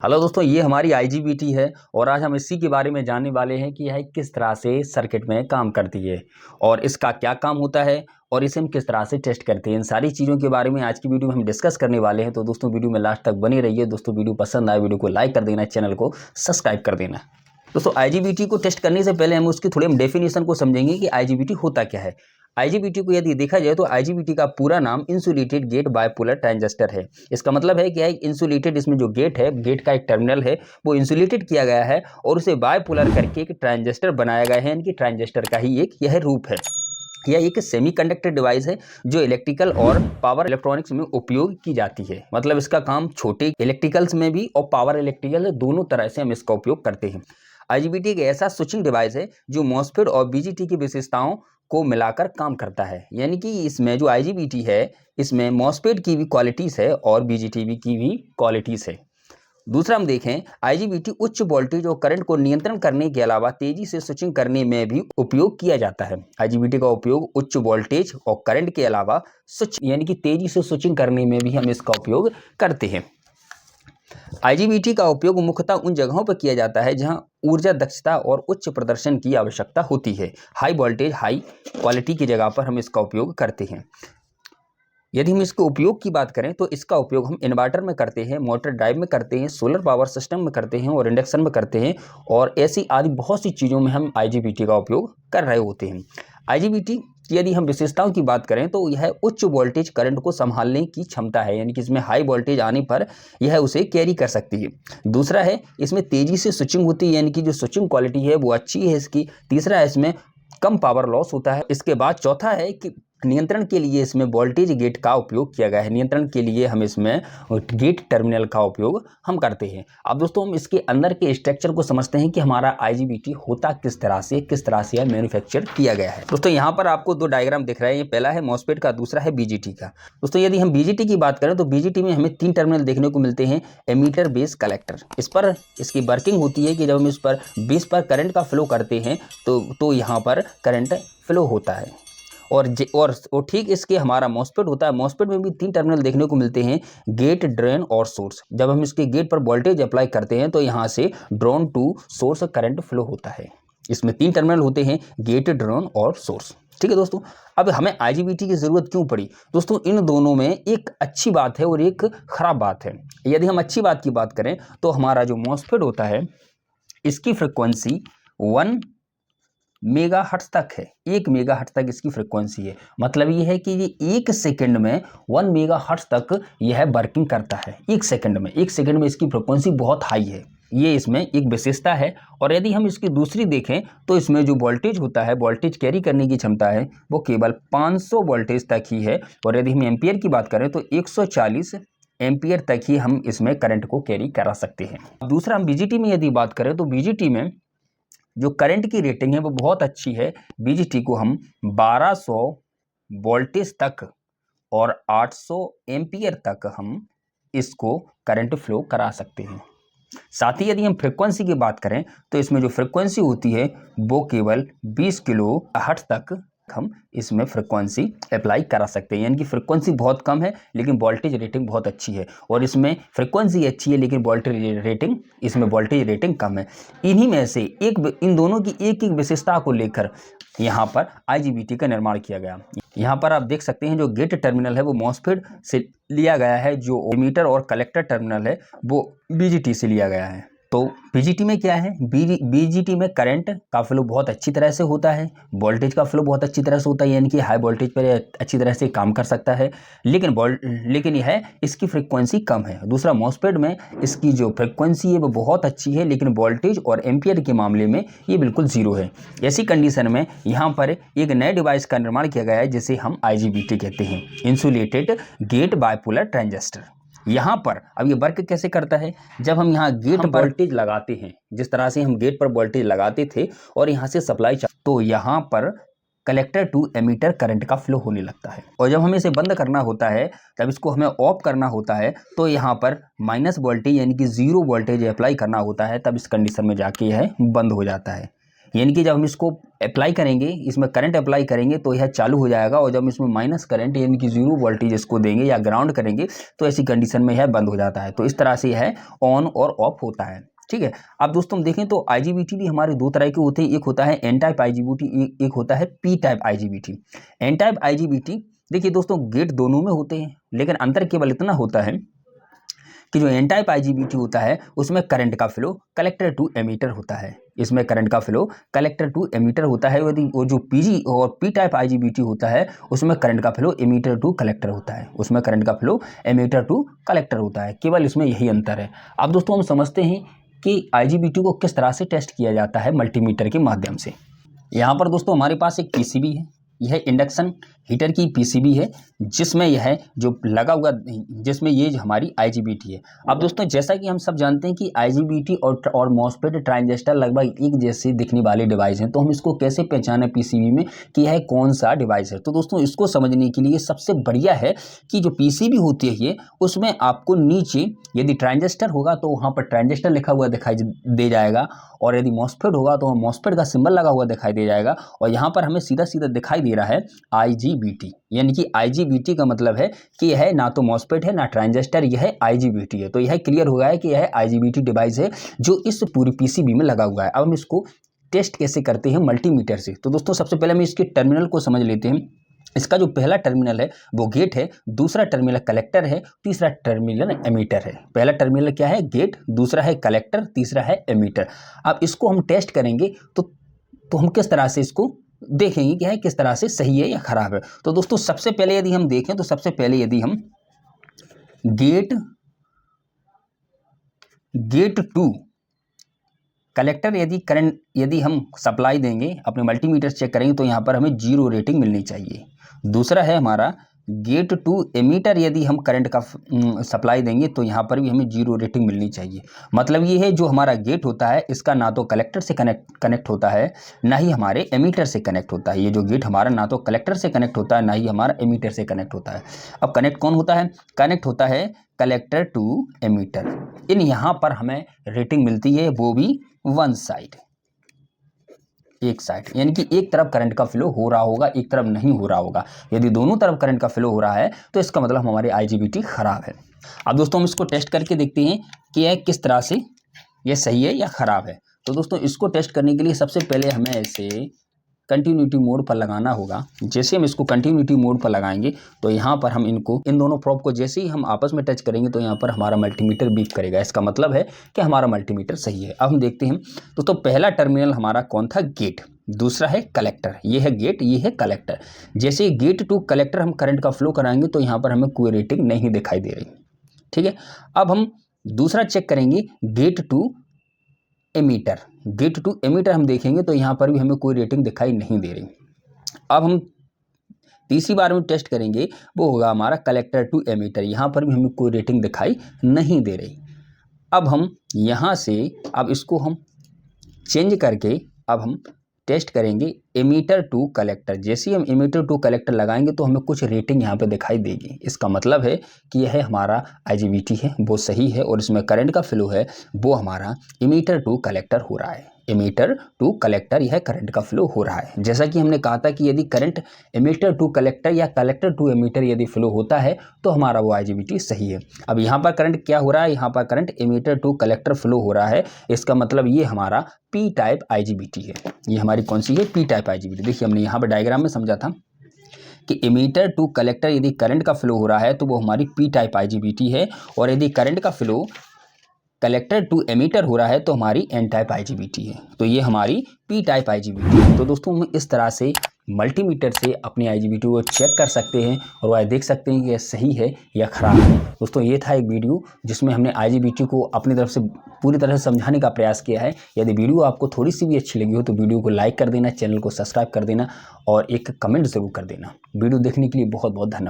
Hello दोस्तों, ये हमारी आईजीबीटी है और आज हम इसी के बारे में जानने वाले हैं कि यह किस तरह से सर्किट में काम करती है और इसका क्या काम होता है और इसे हम किस तरह से टेस्ट करते हैं। इन सारी चीज़ों के बारे में आज की वीडियो में हम डिस्कस करने वाले हैं। तो दोस्तों, वीडियो में लास्ट तक बने रहिए। दोस्तों, वीडियो पसंद आए वीडियो को लाइक कर देना, चैनल को सब्सक्राइब कर देना। दोस्तों, आईजीबीटी को टेस्ट करने से पहले हम उसकी थोड़ी डेफिनेशन को समझेंगे कि आईजीबीटी होता क्या है। आईजीबीटी को यदि देखा जाए तो आईजीबीटी का पूरा नाम इंसुलेटेड गेट बायपोलर ट्रांजिस्टर है। इसका मतलब है कि एक इंसुलेटेड, इसमें जो गेट है, गेट का एक टर्मिनल है, वो इंसुलेटेड किया गया है और उसे बायपोलर करके एक ट्रांजिस्टर बनाया गया है। यानी कि ट्रांजिस्टर का ही एक यह रूप है। यह एक सेमीकंडक्टर डिवाइस है जो इलेक्ट्रिकल और पावर इलेक्ट्रॉनिक्स में उपयोग की जाती है। मतलब इसका काम छोटे इलेक्ट्रिकल्स में भी और पावर इलेक्ट्रिकल दोनों तरह से हम इसका उपयोग करते हैं। आईजीबीटी एक ऐसा स्विचिंग डिवाइस है जो मॉसफेट और बीजीटी की विशेषताओं को मिलाकर काम करता है। यानी कि इसमें जो आईजीबीटी है, इसमें मॉसफेट की भी क्वालिटीज है और बीजीटी की भी क्वालिटीज है। दूसरा हम देखें, आईजीबीटी उच्च वोल्टेज और करंट को नियंत्रण करने के अलावा तेजी से स्विचिंग करने में भी उपयोग किया जाता है। आईजीबीटी का उपयोग उच्च वोल्टेज और करंट के अलावा स्विच यानी कि तेजी से स्विचिंग करने में भी हम इसका उपयोग करते हैं। आईजीबीटी का उपयोग मुख्यतः उन जगहों पर किया जाता है जहां ऊर्जा दक्षता और उच्च प्रदर्शन की आवश्यकता होती है। हाई वोल्टेज हाई क्वालिटी की जगह पर हम इसका उपयोग करते हैं। यदि हम इसके उपयोग की बात करें तो इसका उपयोग हम इन्वर्टर में करते हैं, मोटर ड्राइव में करते हैं, सोलर पावर सिस्टम में करते हैं और इंडक्शन में करते हैं और ऐसी आदि बहुत सी चीज़ों में हम आईजीबीटी का उपयोग कर रहे होते हैं। आईजीबीटी की यदि हम विशेषताओं की बात करें तो यह उच्च वोल्टेज करंट को संभालने की क्षमता है। यानी कि इसमें हाई वोल्टेज आने पर यह उसे कैरी कर सकती है। दूसरा है, इसमें तेजी से स्विचिंग होती है, यानी कि जो स्विचिंग क्वालिटी है वो अच्छी है इसकी। तीसरा है, इसमें कम पावर लॉस होता है। इसके बाद चौथा है कि नियंत्रण के लिए इसमें वोल्टेज गेट का उपयोग किया गया है। नियंत्रण के लिए हम इसमें गेट टर्मिनल का उपयोग हम करते हैं। अब दोस्तों, हम इसके अंदर के स्ट्रक्चर को समझते हैं कि हमारा आईजीबीटी होता किस तरह से यह मैन्युफैक्चर किया गया है। दोस्तों, यहाँ पर आपको दो डायग्राम दिख रहे हैं। ये पहला है मॉसफेट का, दूसरा है बीजीटी का। दोस्तों, यदि हम बीजीटी की बात करें तो बीजीटी में हमें 3 टर्मिनल देखने को मिलते हैं। Emitter, base, collector. इस पर इसकी वर्किंग होती है कि जब हम इस पर बेस पर करंट का फ्लो करते हैं तो यहाँ पर करंट फ्लो होता है और ठीक इसके हमारा मॉसफेट होता है। मॉसफेट में भी 3 टर्मिनल देखने को मिलते हैं, गेट, ड्रेन और सोर्स। जब हम इसके गेट पर वोल्टेज अप्लाई करते हैं तो यहाँ से drain to source current flow होता है। इसमें 3 टर्मिनल होते हैं, गेट, ड्रेन और सोर्स। ठीक है दोस्तों, अब हमें आईजीबीटी की जरूरत क्यों पड़ी? दोस्तों, इन दोनों में एक अच्छी बात है और एक खराब बात है। यदि हम अच्छी बात की बात करें तो हमारा जो मॉसफेट होता है इसकी फ्रिक्वेंसी 1 मेगाहर्ट्ज तक है। 1 मेगाहर्ट्ज तक इसकी फ्रिक्वेंसी है। मतलब ये है कि ये 1 सेकंड में 1 मेगाहर्ट्ज तक यह वर्किंग करता है। 1 सेकंड में इसकी फ्रिक्वेंसी बहुत हाई है। ये इसमें एक विशेषता है। और यदि हम इसकी दूसरी देखें तो इसमें जो वोल्टेज होता है, वोल्टेज कैरी करने की क्षमता है वो केवल 500 वोल्टेज तक ही है। और यदि हम एम्पियर की बात करें तो 140 एम्पियर तक ही हम इसमें करंट को कैरी करा सकते हैं। दूसरा, हम बीजीटी में यदि बात करें तो बीजीटी में जो करंट की रेटिंग है वो बहुत अच्छी है। बीजीटी को हम 1200 वोल्टेज तक और 800 एम्पियर तक हम इसको करंट फ्लो करा सकते हैं। साथ ही यदि हम फ्रीक्वेंसी की बात करें तो इसमें जो फ्रीक्वेंसी होती है वो केवल 20 किलो हर्ट्ज तक हम इसमें फ्रीक्वेंसी अप्लाई करा सकते हैं। यानी कि फ्रीक्वेंसी बहुत कम है लेकिन वोल्टेज रेटिंग बहुत अच्छी है। और इसमें फ्रीक्वेंसी अच्छी है लेकिन वोल्टेज रेटिंग कम है। इन्हीं में से इन दोनों की एक एक विशेषता को लेकर यहाँ पर आईजीबीटी का निर्माण किया गया। यहाँ पर आप देख सकते हैं जो गेट टर्मिनल है वो मॉसफेट से लिया गया है, जो एमीटर और कलेक्टर टर्मिनल है वो बीजीटी से लिया गया है। तो बीजीटी में क्या है, बीजीटी में करंट का फ्लो बहुत अच्छी तरह से होता है, वोल्टेज का फ्लो बहुत अच्छी तरह से होता है, यानी कि हाई वोल्टेज पर अच्छी तरह से काम कर सकता है। लेकिन यह इसकी फ्रीक्वेंसी कम है। दूसरा, मॉसफेट में इसकी जो फ्रीक्वेंसी है वो बहुत अच्छी है लेकिन वोल्टेज और एम्पियर के मामले में ये बिल्कुल जीरो है। ऐसी कंडीशन में यहाँ पर एक नए डिवाइस का निर्माण किया गया है जिसे हम आईजीबीटी कहते हैं, इंसुलेटेड गेट बायपोलर ट्रांजिस्टर। यहाँ पर अब ये वर्क कैसे करता है, जब हम यहाँ गेट पर वोल्टेज लगाते हैं, जिस तरह से हम गेट पर वोल्टेज लगाते थे और यहाँ से सप्लाई तो यहाँ पर कलेक्टर टू एमीटर करंट का फ्लो होने लगता है। और जब हमें इसे बंद करना होता है, तब इसको हमें ऑफ करना होता है तो यहाँ पर माइनस वोल्टेज यानी कि 0 वोल्टेज अप्लाई करना होता है, तब इस कंडीशन में जाके यह बंद हो जाता है। यानी कि जब हम इसको अप्लाई करेंगे, इसमें करंट अप्लाई करेंगे तो यह चालू हो जाएगा, और जब इसमें माइनस करंट यानी कि जीरो वोल्टेज इसको देंगे या ग्राउंड करेंगे तो ऐसी कंडीशन में यह बंद हो जाता है। तो इस तरह से यह ऑन और ऑफ होता है। ठीक है। अब दोस्तों हम देखें तो IGBT भी हमारे दो तरह के होते हैं, एक होता है एन टाइप IGBT, एक होता है P type IGBT। N type IGBT देखिए दोस्तों गेट दोनों में होते हैं, लेकिन अंतर केवल इतना होता है कि जो एन टाइप IGBT होता है उसमें करंट का फ्लो कलेक्टर टू एमीटर होता है, इसमें करंट का फ्लो कलेक्टर टू एमीटर होता है। यदि वो जो PG और पी टाइप IGBT होता है उसमें करंट का फ्लो एमीटर टू कलेक्टर होता है, उसमें करंट का फ्लो एमीटर टू कलेक्टर होता है, केवल इसमें यही अंतर है। अब दोस्तों हम समझते हैं कि IGBT को किस तरह से टेस्ट किया जाता है मल्टीमीटर के माध्यम से। यहाँ पर दोस्तों हमारे पास एक PCB है, यह इंडक्शन हीटर की PCB है जिसमें यह जो लगा हुआ, जिसमें ये हमारी IGBT है। अब दोस्तों जैसा कि हम सब जानते हैं कि IGBT और मॉसफेट ट्रांजिस्टर लगभग एक जैसे दिखने वाले डिवाइस हैं, तो हम इसको कैसे पहचाने PCB में कि यह कौन सा डिवाइस है। तो दोस्तों इसको समझने के लिए सबसे बढ़िया है कि जो PCB होती है ये, उसमें आपको नीचे यदि ट्रांजिस्टर होगा तो वहाँ पर ट्रांजिस्टर लिखा हुआ दिखाई दे जाएगा, और यदि मॉसफेट होगा तो मॉसफेट का सिंबल लगा हुआ दिखाई दे जाएगा, और यहाँ पर हमें सीधा सीधा दिखाई दे रहा है IGBT। यानी कि IGBT का मतलब है कि यह ना तो मॉसफेट है ना ट्रांजिस्टर, यह IGBT है। तो यह क्लियर हो गया है कि यह IGBT डिवाइस है जो इस पूरी PCB में लगा हुआ है। अब हम इसको टेस्ट कैसे करते हैं मल्टीमीटर से। तो दोस्तों सबसे पहले हम इसके टर्मिनल को समझ लेते हैं। इसका जो पहला टर्मिनल है वो गेट है, दूसरा टर्मिनल कलेक्टर है, तीसरा टर्मिनल एमीटर है। पहला टर्मिनल क्या है? गेट, दूसरा है कलेक्टर, तीसरा है एमीटर। अब इसको हम टेस्ट करेंगे तो हम किस तरह से इसको देखेंगे कि है किस तरह से सही है या खराब है। तो दोस्तों सबसे पहले यदि हम देखें तो सबसे पहले यदि हम गेट टू कलेक्टर यदि हम सप्लाई देंगे, अपने मल्टीमीटर चेक करेंगे तो यहाँ पर हमें 0 रेटिंग मिलनी चाहिए। दूसरा है हमारा गेट टू एमीटर, यदि हम करंट का सप्लाई देंगे तो यहाँ पर भी हमें 0 रेटिंग मिलनी चाहिए। मतलब ये है जो हमारा गेट होता है इसका ना तो कलेक्टर से कनेक्ट होता है ना ही हमारे एमीटर से कनेक्ट होता है। ये जो गेट हमारा ना तो कलेक्टर से कनेक्ट होता है ना ही हमारा एमीटर से कनेक्ट होता है। अब कनेक्ट कौन होता है? कनेक्ट होता है कलेक्टर टू एमीटर। इन यहाँ पर हमें रेटिंग मिलती है वो भी वन साइड, एक साइड, यानी कि एक तरफ करंट का फ्लो हो रहा होगा, एक तरफ नहीं हो रहा होगा। यदि दोनों तरफ करंट का फ्लो हो रहा है तो इसका मतलब हमारी IGBT खराब है। अब दोस्तों हम इसको टेस्ट करके देखते हैं कि यह किस तरह से यह सही है या खराब है। तो दोस्तों इसको टेस्ट करने के लिए सबसे पहले हमें इसे कंटिन्यूटी मोड पर लगाना होगा। जैसे हम इसको कंटिन्यूटी मोड पर लगाएंगे तो यहाँ पर हम इन दोनों प्रोब को जैसे ही हम आपस में टच करेंगे तो यहाँ पर हमारा मल्टीमीटर बीप करेगा। इसका मतलब है कि हमारा मल्टीमीटर सही है। अब हम देखते हैं तो पहला टर्मिनल हमारा कौन था? गेट। दूसरा है कलेक्टर, ये है गेट, ये है कलेक्टर। जैसे गेट टू कलेक्टर हम करंट का फ्लो कराएंगे तो यहाँ पर हमें कोई रेटिंग नहीं दिखाई दे रही। ठीक है। अब हम दूसरा चेक करेंगे gate to emitter. Gate to emitter हम देखेंगे तो यहाँ पर भी हमें कोई रेटिंग दिखाई नहीं दे रही। अब हम तीसरी बार में टेस्ट करेंगे, वो होगा हमारा कलेक्टर टू एमीटर। यहाँ पर भी हमें कोई रेटिंग दिखाई नहीं दे रही। अब हम यहाँ से अब इसको हम चेंज करके अब हम टेस्ट करेंगे एमीटर टू कलेक्टर। जैसे ही हम एमीटर टू कलेक्टर लगाएंगे तो हमें कुछ रेटिंग यहाँ पे दिखाई देगी। इसका मतलब है कि यह हमारा IGBT है वो सही है, और इसमें करंट का फ्लो है वो हमारा एमीटर टू कलेक्टर हो रहा है। एमीटर टू कलेक्टर यह करंट का फ्लो हो रहा है। जैसा कि हमने कहा था कि यदि करंट एमीटर टू कलेक्टर या कलेक्टर टू एमीटर यदि फ्लो होता है तो हमारा वो IGBT सही है। अब यहाँ पर करंट क्या हो रहा है? यहाँ पर current emitter to collector flow हो रहा है। इसका मतलब ये हमारा पी टाइप IGBT है। ये हमारी कौन सी है? P type IGBT। देखिए हमने यहाँ पर डायग्राम में समझा था कि एमीटर टू कलेक्टर यदि करंट का फ्लो हो रहा है तो वो हमारी पी टाइप IGBT है, और यदि करंट का फ्लो कलेक्टर टू एमीटर हो रहा है तो हमारी एन टाइप IGBT है। तो ये हमारी पी टाइप IGBT है। तो दोस्तों हम इस तरह से मल्टीमीटर से अपनी IGBT को चेक कर सकते हैं और वह देख सकते हैं कि यह सही है या ख़राब है। दोस्तों ये था एक वीडियो जिसमें हमने IGBT को अपनी तरफ से पूरी तरह से समझाने का प्रयास किया है। यदि वीडियो आपको थोड़ी सी भी अच्छी लगी हो तो वीडियो को लाइक कर देना, चैनल को सब्सक्राइब कर देना और एक कमेंट ज़रूर कर देना। वीडियो देखने के लिए बहुत बहुत धन्यवाद।